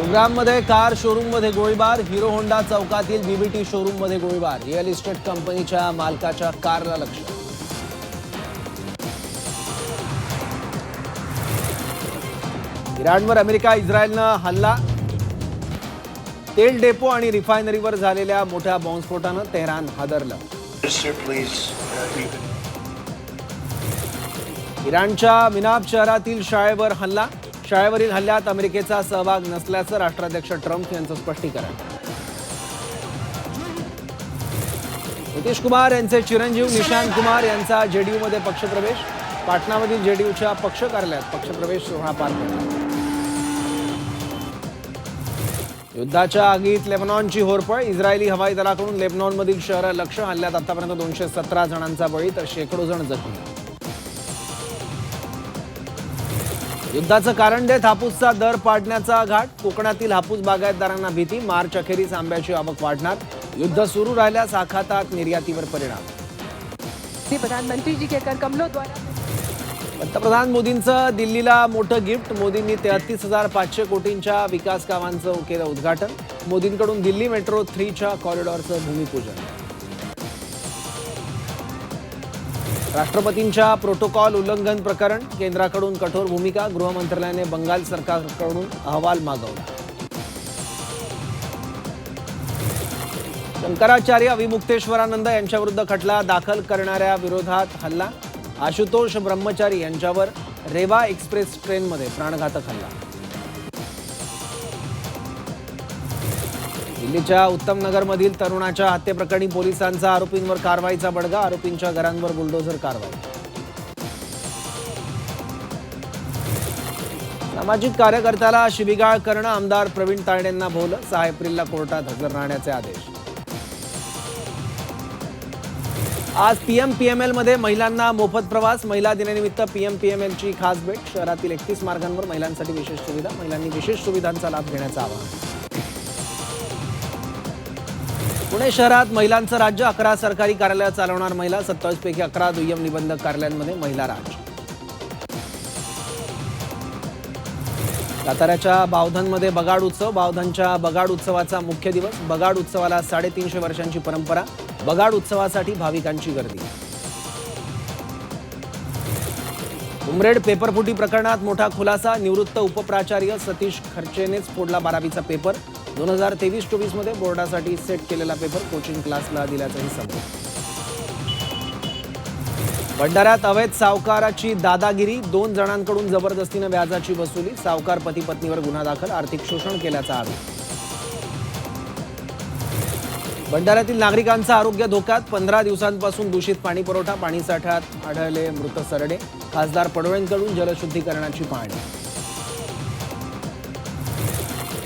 गुरुग्राममध्ये car शोरूममध्ये गोळीबार, hero Honda चौकातील बीबीटी शोरूममध्ये गोळीबार, रिअल इस्टेट कंपनीच्या मालकाच्या कारला लक्ष्य. इराणवर अमेरिका इस्रायलनं हल्ला, तेल डेपो आणि रिफायनरीवर झालेल्या मोठ्या बॉम्बस्फोटानं तेहरान हादरलं. इराणच्या मिनाब शहरातील शाळेवर हल्ला, शाळेवरील हल्ल्यात अमेरिकेचा सहभाग नसल्याचं राष्ट्राध्यक्ष ट्रम्प यांचं स्पष्टीकरण. नितीश कुमार यांचे चिरंजीव निशांत कुमार यांचा जेडीयूमध्ये पक्षप्रवेश, पाटणामधील जेडीयूच्या पक्ष कार्यालयात पक्षप्रवेश सोहळा पार पडला. युद्धाच्या आगीत लेबनॉनची होरपळ, इस्रायली हवाई दलाकडून लेबनॉनमधील शहरं लक्ष्य, हल्ल्यात आतापर्यंत 217 जणांचा बळी तर शेकडो जण जखमी. युद्धाचं कारण देत हापूसचा दर पाडण्याचा घाट, कोकणातील हापूस बागायतदारांना भीती, मार्च अखेरीस आंब्याची आवक वाढणार, युद्ध सुरू राहिल्यास आखातात निर्यातीवर परिणाम. प्रधानमंत्री जी के कर कमलों द्वारा पंतप्रधान मोदींचं दिल्लीला मोठं गिफ्ट, मोदींनी 33,500 कोटींच्या विकास कामांचं केलं उद्घाटन, मोदींकडून दिल्ली मेट्रो 3च्या कॉरिडॉरचं भूमिपूजन. राष्ट्रपतींच्या प्रोटोकॉल उल्लंघन प्रकरण, केंद्राकडून कठोर भूमिका, गृह मंत्रालयाने बंगाल सरकारकडून अहवाल मागवला. शंकराचार्य अविमुक्तेश्वरानंद यांच्याविरुद्ध खटला दाखल करणाऱ्या विरोधात हल्ला, आशुतोष ब्रह्मचारी यांच्यावर रेवा एक्सप्रेस ट्रेनमध्ये प्राणघातक हल्ला. दिल्लीच्या उत्तमनगरमधील तरुणाच्या हत्येप्रकरणी पोलिसांचा आरोपींवर कारवाईचा बडगा, आरोपींच्या घरांवर बुलडोझर कारवाई. सामाजिक कार्यकर्त्याला शिवीगाळ करणं, आमदार प्रवीण तायडेंना भोवलं, 6 एप्रिलला कोर्टात हजर राहण्याचे आदेश. आज पीएमपीएमएल मध्ये महिलांना मोफत प्रवास, महिला दिनानिमित्त पीएमपीएमएलची खास भेट, शहरातील 31 मार्गांवर महिलांसाठी विशेष सुविधा, महिलांनी विशेष सुविधांचा लाभ घेण्याचं आवाहन. पुणे शहरात महिलांचं राज्य, 11 सरकारी कार्यालय चालवणार महिला, 27 पैकी 11 दुय्यम निबंधक कार्यालयांमध्ये महिला राज. साताऱ्याच्या बावधनमध्ये बगाड उत्सव, बावधनच्या बगाड उत्सवाचा मुख्य दिवस, बगाड उत्सवाला 350 वर्षांची परंपरा, बगाड उत्सवासाठी भाविकांची गर्दी. उमरेड पेपरफुटी प्रकरणात मोठा खुलासा, निवृत्त उपप्राचार्य सतीश खर्चेनेच फोडला 12वीचा पेपर, 2023-24 मध्ये बोर्डासाठी सेट केलेला पेपर कोचिंग क्लासला दिल्याचंही समोर. भंडाऱ्यात अवैध सावकाराची दादागिरी, 2 जणांकडून जबरदस्तीनं व्याजाची वसुली, सावकार पती पत्नीवर गुन्हा दाखल, आर्थिक शोषण केल्याचा आरोप. भंडाऱ्यातील नागरिकांचं आरोग्य धोक्यात, 15 दिवसांपासून दूषित पाणी पुरवठा, पाणीसाठ्यात आढळले मृत सरडे, खासदार पडवळेंकडून जलशुद्धीकरणाची पाहणी.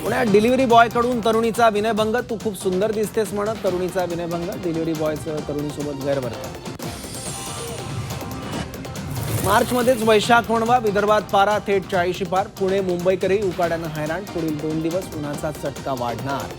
पुण्यात डिलिव्हरी बॉयकडून तरुणीचा विनयभंग, तू खूप सुंदर दिसतेस म्हणत तरुणीचा विनयभंग, डिलिव्हरी बॉयचं तरुणीसोबत गैरवर्तन. मार्चमध्येच वैशाख वणवा, विदर्भात पारा थेट 40 पार, पुणे मुंबईकरही उकाड्यानं हैराण, पुढील 2 दिवस उन्हाचा चटका वाढणार.